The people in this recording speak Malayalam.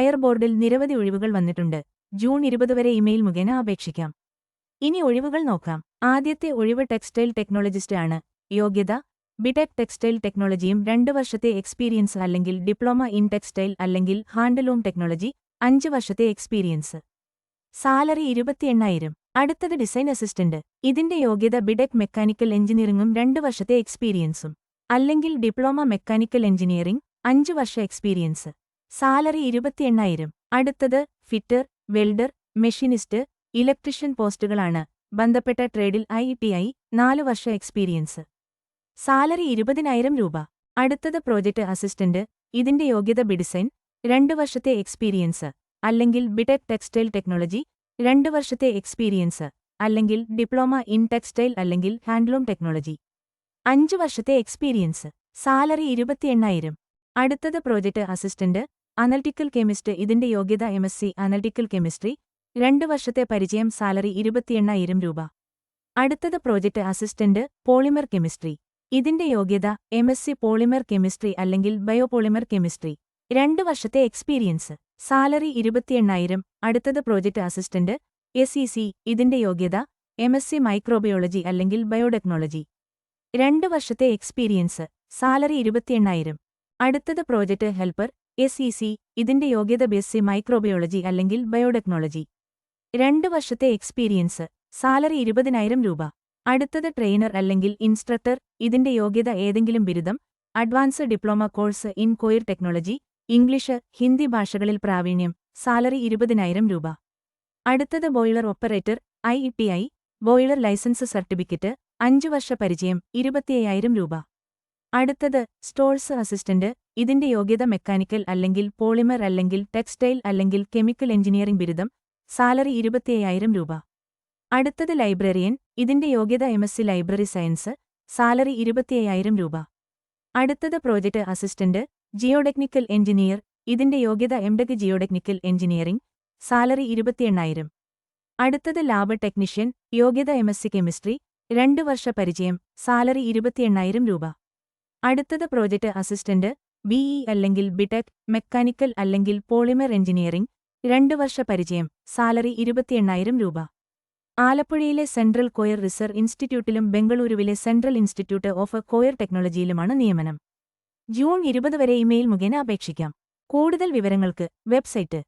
കയർ ബോർഡിൽ നിരവധി ഒഴിവുകൾ വന്നിട്ടുണ്ട്. ജൂൺ 20 വരെ ഇമെയിൽ മുഖേന അപേക്ഷിക്കാം. ഇനി ഒഴിവുകൾ നോക്കാം. ആദ്യത്തെ ഒഴിവ് ടെക്സ്റ്റൈൽ ടെക്നോളജിസ്റ്റ് ആണ്. യോഗ്യത ബിടെക് ടെക്സ്റ്റൈൽ ടെക്നോളജിയും 2 വർഷത്തെ എക്സ്പീരിയൻസ് അല്ലെങ്കിൽ ഡിപ്ലോമ ഇൻ ടെക്സ്റ്റൈൽ അല്ലെങ്കിൽ ഹാൻഡ്ലൂം ടെക്നോളജി 5 വർഷത്തെ എക്സ്പീരിയൻസ്. സാലറി 28,000. അടുത്തത് ഡിസൈൻ അസിസ്റ്റന്റ്. ഇതിന്റെ യോഗ്യത ബിടെക് മെക്കാനിക്കൽ എഞ്ചിനീയറിംഗും 2 വർഷത്തെ എക്സ്പീരിയൻസും അല്ലെങ്കിൽ ഡിപ്ലോമ മെക്കാനിക്കൽ എഞ്ചിനീയറിംഗ് 5 വർഷ എക്സ്പീരിയൻസ്. സാലറി 28,000. അടുത്തത് ഫിറ്റർ, വെൽഡർ, മെഷീനിസ്റ്റ്, ഇലക്ട്രീഷ്യൻ പോസ്റ്റുകളാണ്. ബന്ധപ്പെട്ട ട്രേഡിൽ ITI 4 വർഷ എക്സ്പീരിയൻസ്. സാലറി 20,000 രൂപ. അടുത്തത് പ്രോജക്ട് അസിസ്റ്റന്റ്. ഇതിന്റെ യോഗ്യത ബിഡിസൈൻ 2 വർഷത്തെ എക്സ്പീരിയൻസ് അല്ലെങ്കിൽ ബിടെക് ടെക്സ്റ്റൈൽ ടെക്നോളജി 2 വർഷത്തെ എക്സ്പീരിയൻസ് അല്ലെങ്കിൽ ഡിപ്ലോമ ഇൻ ടെക്സ്റ്റൈൽ അല്ലെങ്കിൽ ഹാൻഡ്ലൂം ടെക്നോളജി 5 വർഷത്തെ എക്സ്പീരിയൻസ്. സാലറി 28,000. അടുത്തത് പ്രോജക്ട് അസിസ്റ്റന്റ് അനലിറ്റിക്കൽ കെമിസ്റ്റ്. ഇതിന്റെ യോഗ്യത MSc അനലിറ്റിക്കൽ കെമിസ്ട്രി 2 വർഷത്തെ പരിചയം. സാലറി 28,000 രൂപ. അടുത്തത് പ്രോജക്ട് അസിസ്റ്റന്റ് പോളിമർ കെമിസ്ട്രി. ഇതിന്റെ യോഗ്യത MSc പോളിമർ കെമിസ്ട്രി അല്ലെങ്കിൽ ബയോപോളിമർ കെമിസ്ട്രി 2 വർഷത്തെ എക്സ്പീരിയൻസ്. സാലറി 28,000. അടുത്തത് പ്രോജക്ട് അസിസ്റ്റന്റ് SEC. ഇതിന്റെ യോഗ്യത MSc മൈക്രോബയോളജി അല്ലെങ്കിൽ ബയോടെക്നോളജി 2 വർഷത്തെ എക്സ്പീരിയൻസ്. സാലറി 28,000. അടുത്തത് പ്രോജക്ട് ഹെൽപ്പർ SEC. ഇതിന്റെ യോഗ്യത BSc മൈക്രോബയോളജി അല്ലെങ്കിൽ ബയോടെക്നോളജി 2 വർഷത്തെ എക്സ്പീരിയൻസ്. സാലറി 20,000 രൂപ. അടുത്തത് ട്രെയിനർ അല്ലെങ്കിൽ ഇൻസ്ട്രക്ടർ. ഇതിന്റെ യോഗ്യത ഏതെങ്കിലും ബിരുദം, advance diploma course in coir technology, English, Hindi ഭാഷകളിൽ പ്രാവീണ്യം. സാലറി 20,000 രൂപ. അടുത്തത് boiler operator ITI boiler license certificate 5 വർഷ പരിചയം 25,000 രൂപ. അടുത്തത് സ്റ്റോഴ്സ് അസിസ്റ്റന്റ്. ഇതിന്റെ യോഗ്യത മെക്കാനിക്കൽ അല്ലെങ്കിൽ പോളിമർ അല്ലെങ്കിൽ ടെക്സ്റ്റൈൽ അല്ലെങ്കിൽ കെമിക്കൽ എഞ്ചിനീയറിംഗ് ബിരുദം. സാലറി 25,000 രൂപ. അടുത്തത് ലൈബ്രറിയൻ. ഇതിന്റെ യോഗ്യത MSc ലൈബ്രറി സയൻസ്. സാലറി 25,000 രൂപ. അടുത്തത് പ്രോജക്ട് അസിസ്റ്റന്റ് ജിയോടെക്നിക്കൽ എഞ്ചിനീയർ. ഇതിന്റെ യോഗ്യത MTech ജിയോടെക്നിക്കൽ എഞ്ചിനീയറിംഗ്. സാലറി 28,000. അടുത്തത് ലാബ് ടെക്നീഷ്യൻ. യോഗ്യത MSc കെമിസ്ട്രി 2 വർഷ പരിചയം. സാലറി 28,000 രൂപ. അടുത്തത് പ്രോജക്ട് അസിസ്റ്റന്റ് BE അല്ലെങ്കിൽ ബിടെക് മെക്കാനിക്കൽ അല്ലെങ്കിൽ പോളിമർ എഞ്ചിനീയറിംഗ് 2 വർഷ പരിചയം. സാലറി 28,000 രൂപ. ആലപ്പുഴയിലെ സെൻട്രൽ കോയർ റിസർച്ച് ഇൻസ്റ്റിറ്റ്യൂട്ടിലും ബംഗളൂരുവിലെ സെൻട്രൽ ഇൻസ്റ്റിറ്റ്യൂട്ട് ഓഫ് കോയർ ടെക്നോളജിയിലുമാണ് നിയമനം. ജൂൺ 20 വരെ ഇമെയിൽ മുഖേന അപേക്ഷിക്കാം. കൂടുതൽ വിവരങ്ങൾക്ക് വെബ്സൈറ്റ്